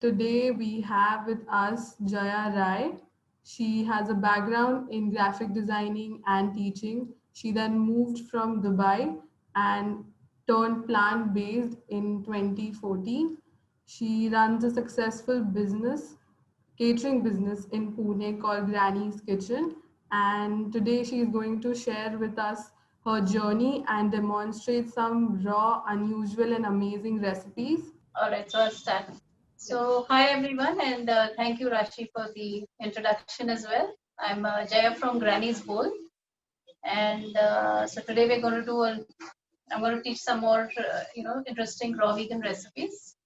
Today we have with us Jaya Rai. She has a background in graphic designing and teaching. She then moved from Dubai and turned plant based in 2014. She runs a successful catering business in Pune called Granny's Kitchen. And today she is going to share with us her journey and demonstrate some raw, unusual, and amazing recipes. All right, so I'll start. So, hi everyone, and thank you, Rashi, for the introduction as well. I'm Jaya from Granny's Bowl, and so today we're going to I'm going to teach some more, interesting raw vegan recipes.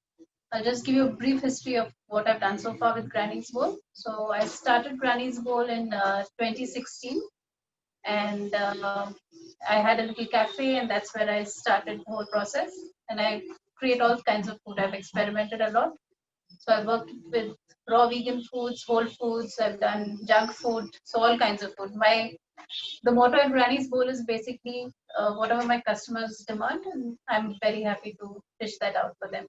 I'll just give you a brief history of what I've done so far with Granny's Bowl. So, I started Granny's Bowl in 2016, and I had a little cafe, and that's where I started the whole process. And I create all kinds of food. I've experimented a lot. So I've worked with raw vegan foods, whole foods. I've done junk food, so all kinds of food. The motto at Granny's Bowl is basically whatever my customers demand, and I'm very happy to dish that out for them.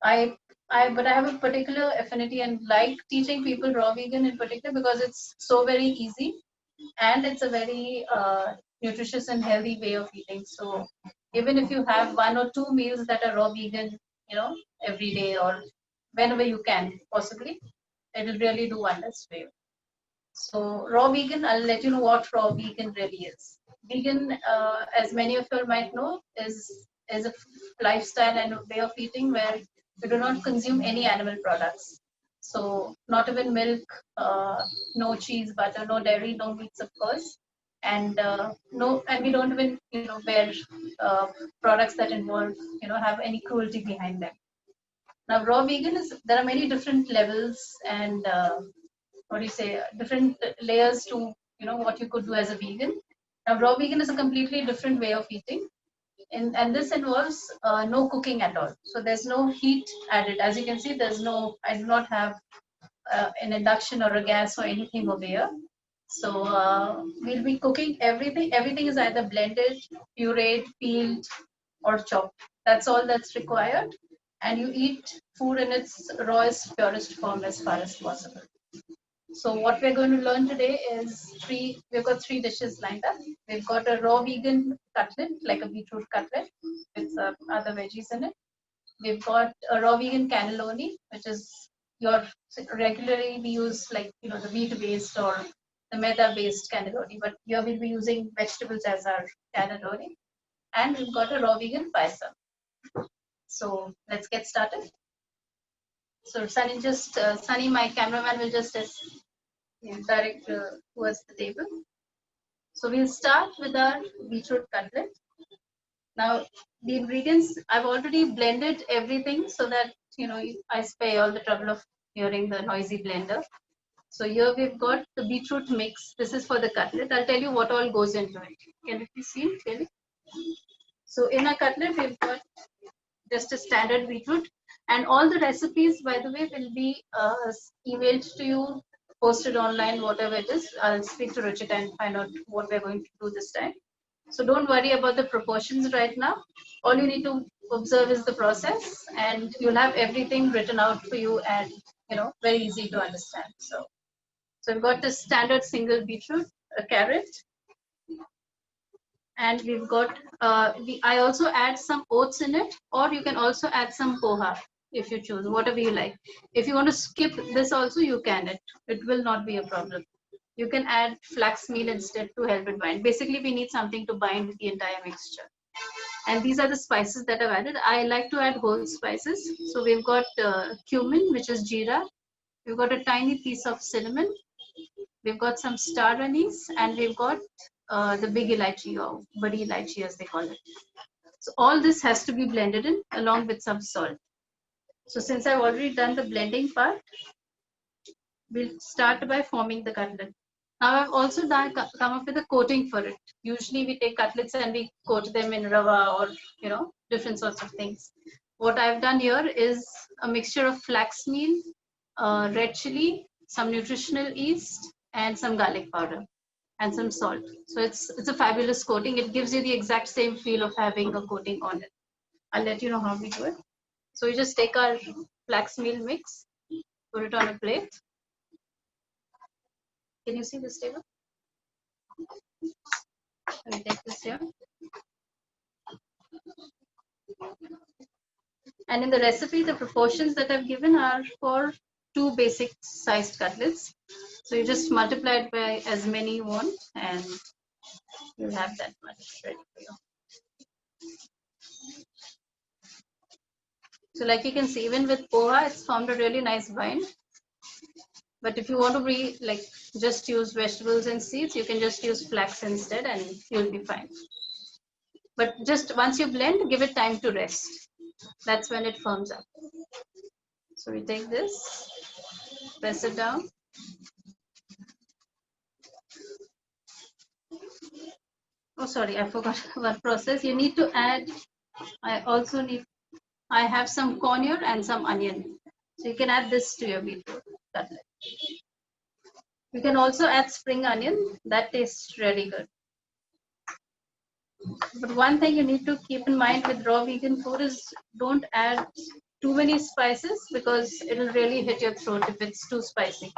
But I have a particular affinity and like teaching people raw vegan in particular because it's so very easy and it's a very nutritious and healthy way of eating. So even if you have one or two meals that are raw vegan, every day or whenever you can possibly, it will really do wonders for you. So raw vegan, I'll let you know what raw vegan really is. Vegan, as many of you might know, is a lifestyle and a way of eating where we do not consume any animal products. So not even milk, no cheese, butter, no dairy, no meats, of course, and no, and we don't even wear uh, products that involve have any cruelty behind them. Now, raw vegan is there are many different levels and what do you say, different layers to what you could do as a vegan. Now, raw vegan is a completely different way of eating, and this involves no cooking at all. So there's no heat added. As you can see, I do not have an induction or a gas or anything over here. So we'll be cooking everything. Everything is either blended, pureed, peeled, or chopped. That's all that's required. And you eat food in its rawest, purest form as far as possible. So what we're going to learn today is we've got three dishes lined up. We've got a raw vegan cutlet, like a beetroot cutlet with other veggies in it. We've got a raw vegan cannelloni, which is your regularly we use like the wheat based or the maida based cannelloni, but here we'll be using vegetables as our cannelloni. And we've got a raw vegan paisa. So let's get started. So Sunny, my cameraman, will just direct towards the table. So we'll start with our beetroot cutlet. Now the ingredients, I've already blended everything so that I spare all the trouble of hearing the noisy blender. So here we've got the beetroot mix. This is for the cutlet. I'll tell you what all goes into it. Can it be seen clearly? So in a cutlet we've got just a standard beetroot, and all the recipes, by the way, will be emailed to you, posted online, whatever it is. I'll speak to Ruchita and find out what we're going to do this time. So don't worry about the proportions right now. All you need to observe is the process, and you'll have everything written out for you, and very easy to understand. So we've got the standard single beetroot, a carrot, and we've got I also add some oats in it, or you can also add some poha if you choose, whatever you like. If you want to skip this also, you can. It will not be a problem. You can add flax meal instead to help it bind. Basically, we need something to bind the entire mixture. And these are the spices that I've added. I like to add whole spices. So we've got cumin, which is jeera. We've got a tiny piece of cinnamon. We've got some star anise, and we've got the big elaichi, or badi elaichi as they call it. So all this has to be blended in along with some salt. So since I've already done the blending part, we'll start by forming the cutlet. Now I've also come up with a coating for it. Usually we take cutlets and we coat them in rava or different sorts of things. What I've done here is a mixture of flax meal, red chili, some nutritional yeast, and some garlic powder and some salt. So it's a fabulous coating. It gives you the exact same feel of having a coating on it. I'll let you know how we do it. So we just take our flax meal mix. Put it on a plate. Can you see this table? Let me take this here. And in the recipe, the proportions that I've given are for 2 basic sized cutlets. So you just multiply it by as many you want, and you'll have that much ready for you. So like you can see, even with poha, it's formed a really nice bind. But if you want to be like just use vegetables and seeds, you can just use flax instead and you'll be fine. But just once you blend, give it time to rest. That's when it firms up. So we take this, press it down. Oh, sorry, I forgot one process. You need to add, I have some corn here and some onion. So you can add this to your beetroot cutlet. You can also add spring onion. That tastes really good. But one thing you need to keep in mind with raw vegan food is don't add too many spices because it'll really hit your throat if it's too spicy.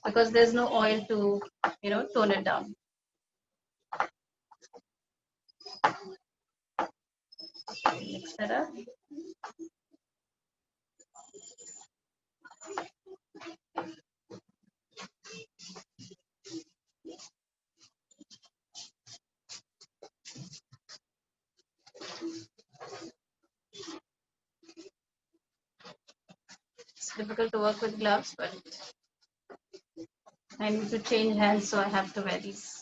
Because there's no oil to, tone it down. Mix that up. It's difficult to work with gloves, but I need to change hands, so I have to wear these.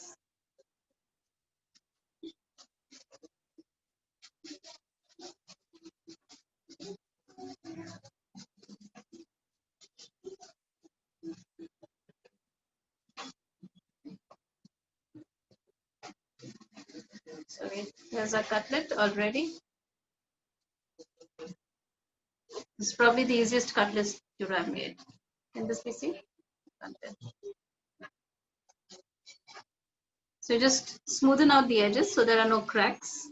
So here's our cutlet already. This is probably the easiest cutlet you have made. Can this be seen? So just smoothen out the edges so there are no cracks.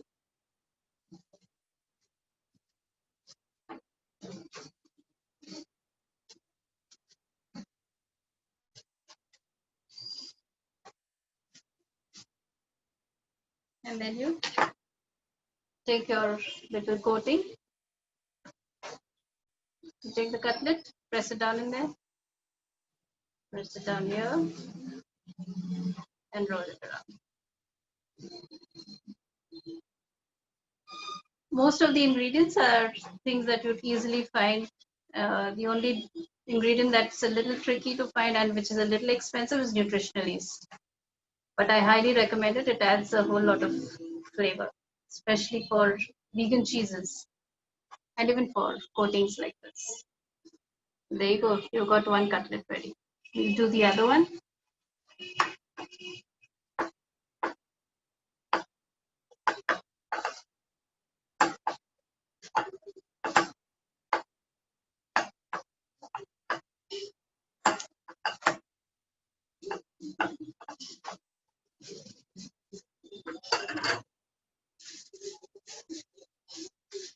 And then you take your little coating. You take the cutlet, press it down in there, press it down here, and roll it around. Most of the ingredients are things that you'd easily find. The only ingredient that's a little tricky to find and which is a little expensive is nutritional yeast. But I highly recommend it. It adds a whole lot of flavor, especially for vegan cheeses and even for coatings like this. There you go. You got one cutlet ready. We'll do the other one.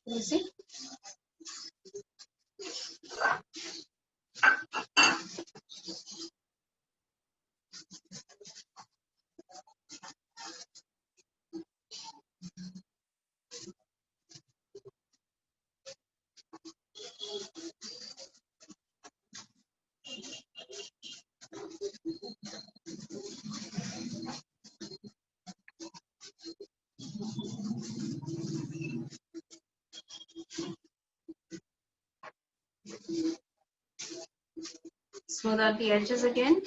You see? Smooth out the edges again.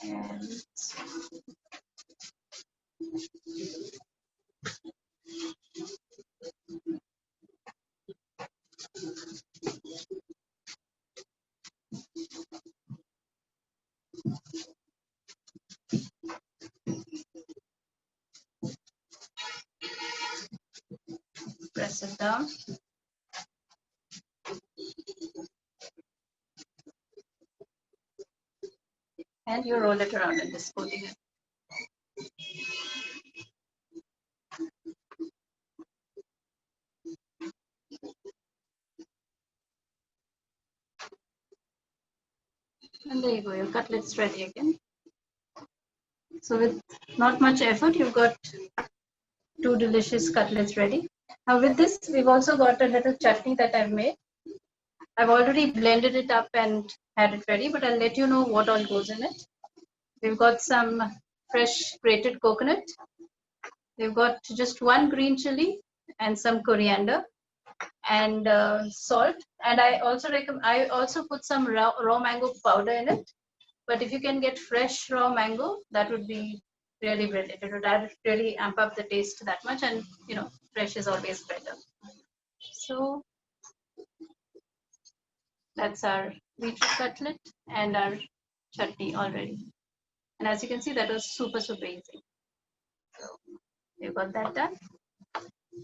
And press it down. And you roll it around in this coating. And there you go, your cutlet's ready again. So with not much effort, you've got 2 delicious cutlets ready. Now with this, we've also got a little chutney that I've made. I've already blended it up and had it ready, but I'll let you know what all goes in it. We've got some fresh grated coconut. We've got just 1 green chili and some coriander and salt. And I also recommend. I also put some raw mango powder in it. But if you can get fresh raw mango, that would be really brilliant. It would really amp up the taste that much, and fresh is always better. So that's our beetroot cutlet and our chutney already. And as you can see, that was super easy. So we've got that done.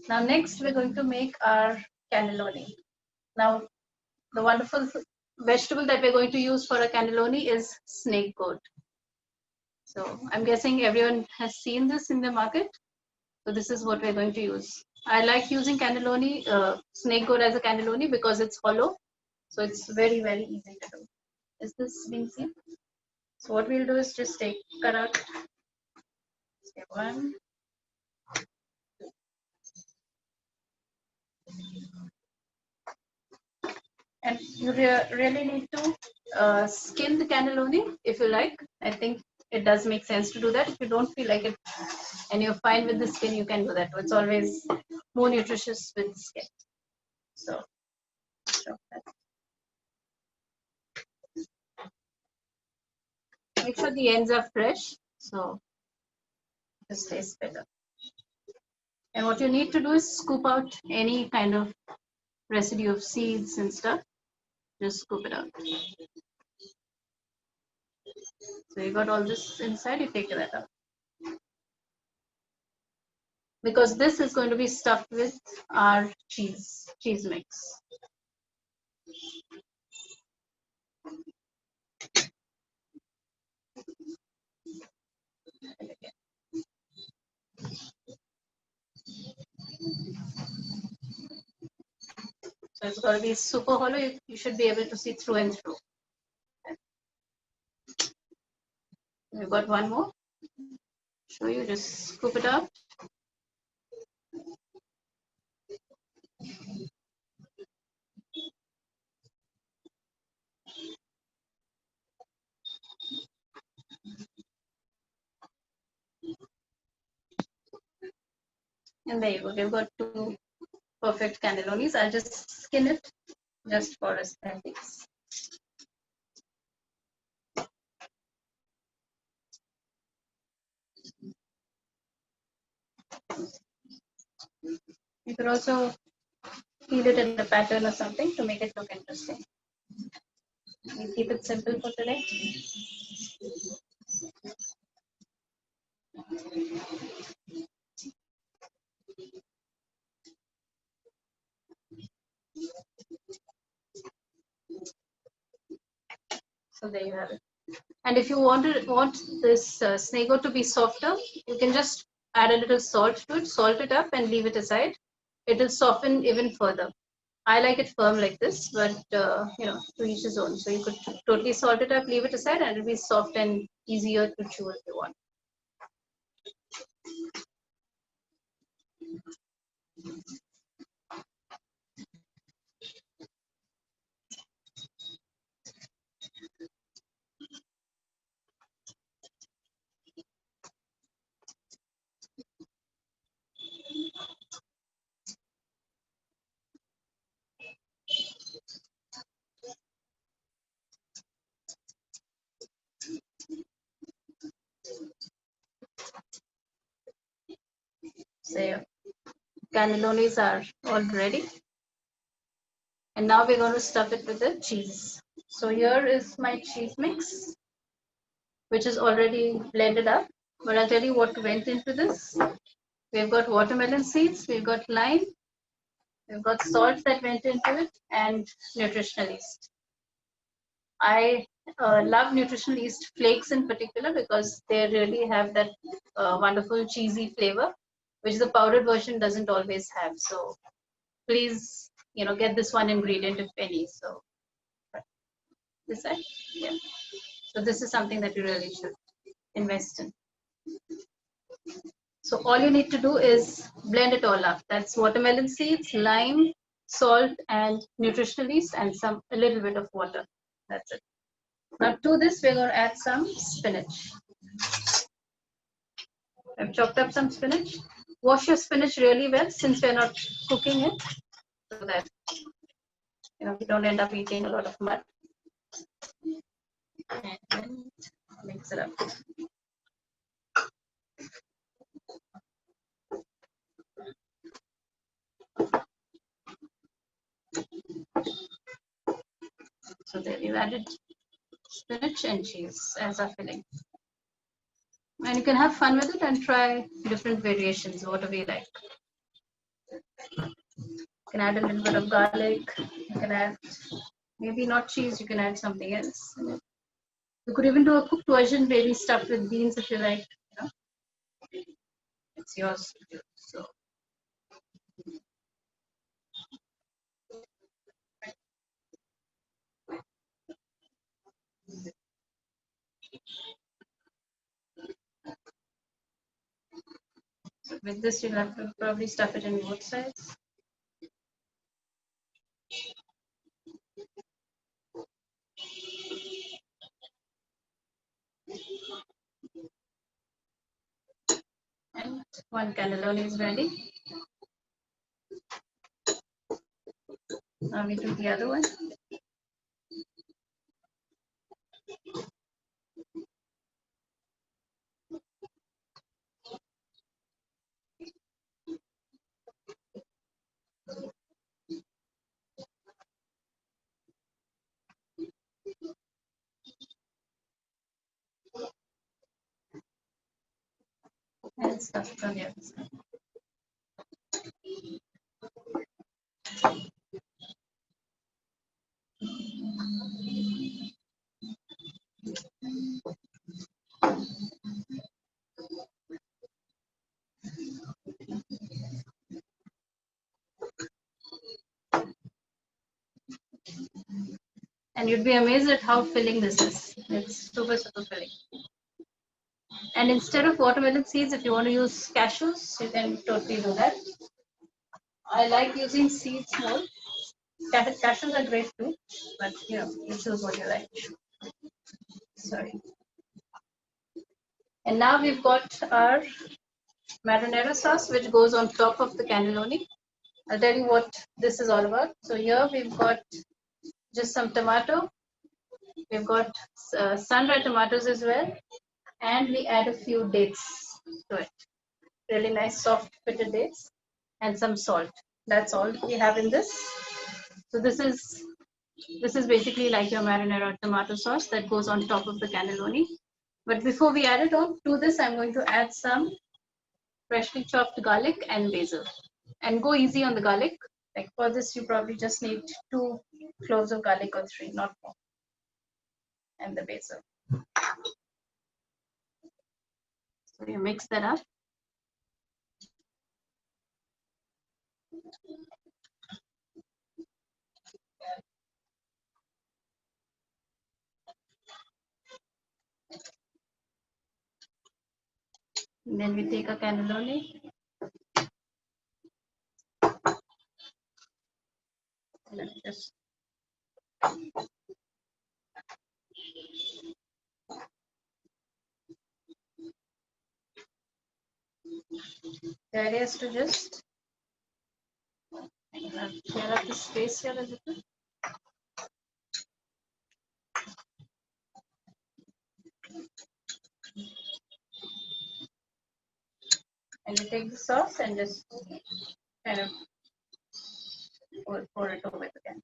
Now next we're going to make our cannelloni. Now the wonderful vegetable that we're going to use for a cannelloni is snake goat. So I'm guessing everyone has seen this in the market. So this is what we're going to use. I like using cannelloni, snake goat as a cannelloni because it's hollow. So it's very easy to do. Is this being seen? So what we'll do is just cut out step 1. And you really need to skin the cannelloni if you like. I think it does make sense to do that. If you don't feel like it and you're fine with the skin, you can do that. It's always more nutritious with skin. So make sure the ends are fresh, so it tastes better. And what you need to do is scoop out any kind of residue of seeds and stuff. Just scoop it out. So you got all this inside, you take that out. Because this is going to be stuffed with our cheese mix. So it's going to be super hollow. You should be able to see through and through. We've got one more. Show you, just scoop it out. And there you go. We've got 2 perfect cannellonis. I'll just skin it just for aesthetics. You could also peel it in a pattern or something to make it look interesting. We keep it simple for today. So there you have it. And if you want this snake goat to be softer, you can just add a little salt to it, salt it up, and leave it aside. It will soften even further. I like it firm like this, but to each his own. So you could totally salt it up, leave it aside, and it'll be soft and easier to chew if you want. So your cannellonis are all ready. And now we're going to stuff it with the cheese. So here is my cheese mix, which is already blended up. But I'll tell you what went into this. We've got watermelon seeds, we've got lime, we've got salt that went into it, and nutritional yeast. I love nutritional yeast flakes in particular because they really have that wonderful cheesy flavor, which the powdered version doesn't always have. So please, get this one ingredient if any. So This side? Yeah. So this is something that you really should invest in. So all you need to do is blend it all up. That's watermelon seeds, lime, salt, and nutritional yeast, and a little bit of water. That's it. Now to this, we're going to add some spinach. I've chopped up some spinach. Wash your spinach really well since we're not cooking it, so that you don't end up eating a lot of mud. And mix it up. So there we've added spinach and cheese as our filling. And you can have fun with it and try different variations, whatever you like. You can add a little bit of garlic. You can add maybe not cheese. You can add something else. You could even do a cooked version, maybe stuffed with beans if you like. It's yours to do. So with this, you'll have to probably stuff it in both sides. And one cannelloni is ready. Now we do the other one. And stuff it on the other side. And you'd be amazed at how filling this is. It's super, super filling. And instead of watermelon seeds, if you want to use cashews, you can totally do that. I like using seeds more. Cashews are great too, but you choose what you like. Sorry. And now we've got our marinara sauce, which goes on top of the cannelloni. I'll tell you what this is all about. So here we've got just some tomato. We've got sun-dried tomatoes as well. And we add a few dates to it. Really nice soft pitted dates and some salt. That's all we have in this. So this is basically like your marinara tomato sauce that goes on top of the cannelloni. But before we add it on to this, I'm going to add some freshly chopped garlic and basil. And go easy on the garlic. Like for this, you probably just need 2 cloves of garlic or 3, not more. And the basil. So you mix that up. And then we take a cannelloni. And just the idea is to just clear up the space here a little. And you take the sauce and just kind of pour it over again.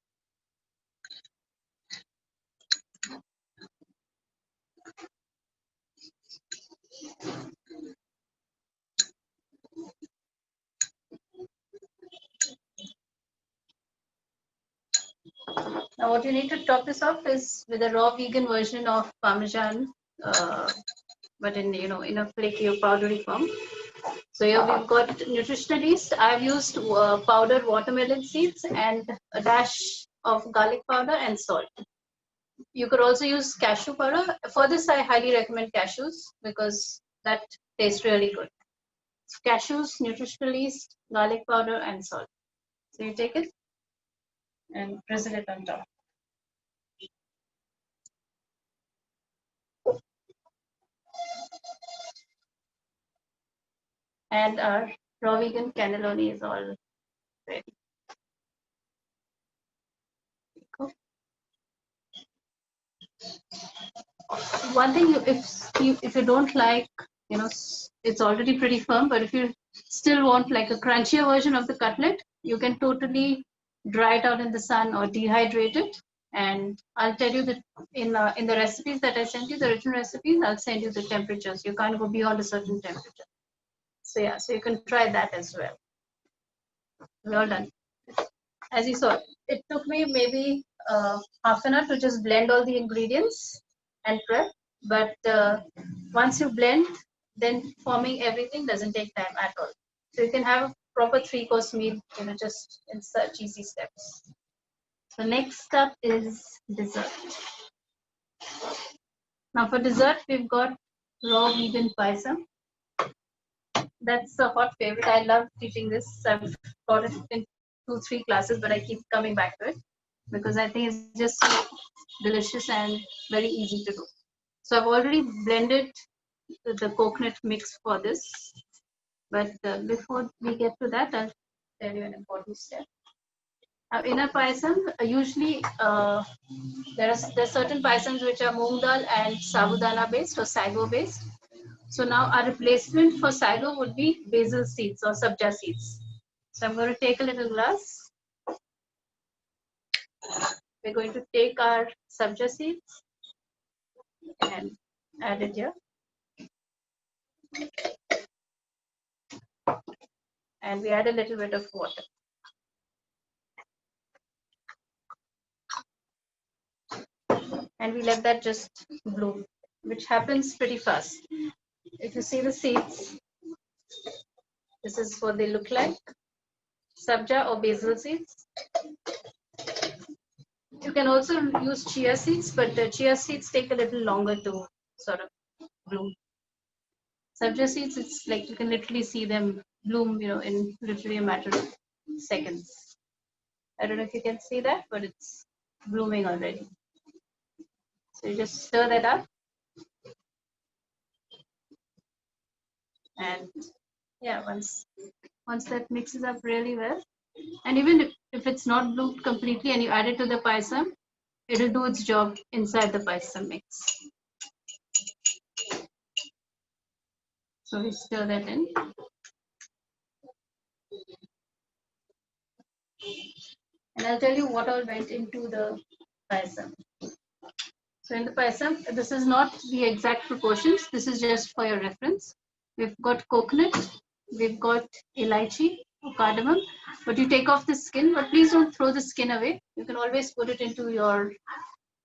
Now what you need to top this off is with a raw vegan version of Parmesan, but in a flaky or powdery form. So here we've got nutritional yeast. I've used powdered watermelon seeds and a dash of garlic powder and salt. You could also use cashew powder. For this, I highly recommend cashews because that tastes really good. So cashews, nutritional yeast, garlic powder, and salt. So you take it and drizzle it on top. And our raw vegan cannelloni is all ready. Cool. One thing, if you don't like, it's already pretty firm, but if you still want like a crunchier version of the cutlet, you can totally dry it out in the sun or dehydrate it. And I'll tell you that in the recipes that I sent you, the written recipes, I'll send you the temperatures. You can't go beyond a certain temperature. So yeah, so you can try that as well. We're all done. As you saw, it took me maybe half an hour to just blend all the ingredients and prep. But once you blend, then forming everything doesn't take time at all. So you can have a proper 3-course meal, just in such easy steps. So next up is dessert. Now for dessert, we've got raw vegan paisam. That's a hot favorite. I love teaching this. I've taught it in 2-3 classes, but I keep coming back to it because I think it's just so delicious and very easy to do. So I've already blended the coconut mix for this, but before we get to that, I'll tell you an important step. In a paisam, usually there's certain paisams which are moong dal and sabudana based or sago based. So now our replacement for sago would be basil seeds or sabja seeds. So I'm going to take a little glass. We're going to take our sabja seeds and add it here. And we add a little bit of water. And we let that just bloom, which happens pretty fast. If you see the seeds, this is what they look like. Sabja or basil seeds. You can also use chia seeds, but the chia seeds take a little longer to sort of bloom. Sabja seeds, it's like you can literally see them bloom, in literally a matter of seconds. I don't know if you can see that, but it's blooming already. So you just stir that up. And yeah, once that mixes up really well, and even if it's not bloomed completely and you add it to the paisam, it'll do its job inside the paisam mix. So we stir that in. And I'll tell you what all went into the paisam. So in the paisam, this is not the exact proportions. This is just for your reference. We've got coconut, we've got elaichi or cardamom, but you take off the skin, but please don't throw the skin away. You can always put it into your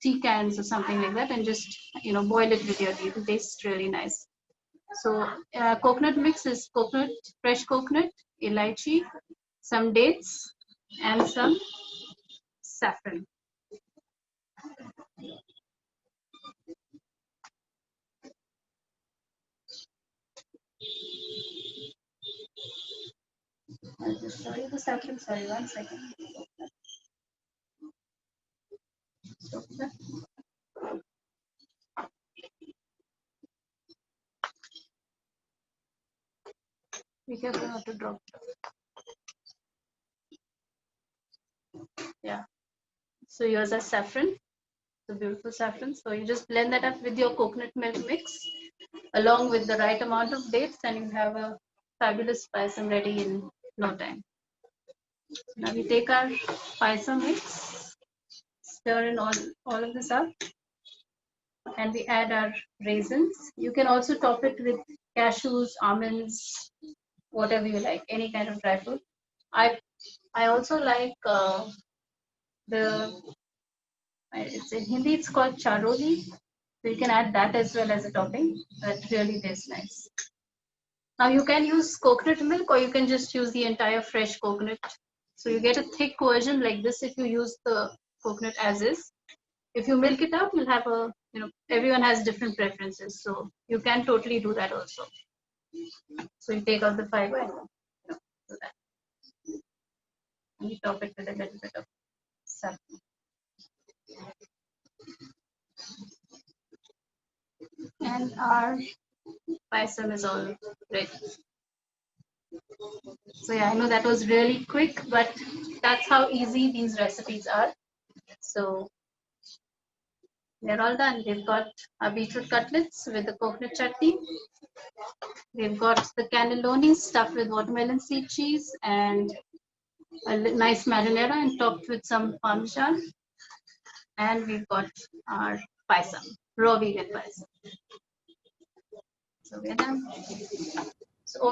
tea cans or something like that and just, boil it with your tea. It tastes really nice. So coconut mix is coconut, fresh coconut, elaichi, some dates, and some saffron. I'll just show you the saffron. Sorry, 1 second. Be careful not to drop. Yeah. So here's a saffron, the beautiful saffron. So you just blend that up with your coconut milk mix, along with the right amount of dates, and you have a fabulous paisam ready in no time. Now we take our paisam mix, stir in all of this up, and we add our raisins. You can also top it with cashews, almonds, whatever you like, any kind of dry fruit. I also like it's in Hindi, it's called charoli. So you can add that as well as a topping. That really tastes nice. Now you can use coconut milk or you can just use the entire fresh coconut. So you get a thick version like this if you use the coconut as is. if you milk it out, you'll have a, everyone has different preferences. So you can totally do that also. So you take out the fiber and do that. And you top it with a little bit of salt. And our payasam is all ready. So yeah, I know that was really quick, but that's how easy these recipes are. So they're all done. We've got our beetroot cutlets with the coconut chutney. We've got the cannelloni stuffed with watermelon seed cheese and a nice marinara and topped with some parmesan. And we've got our payasam, raw vegan payasam. So we're done.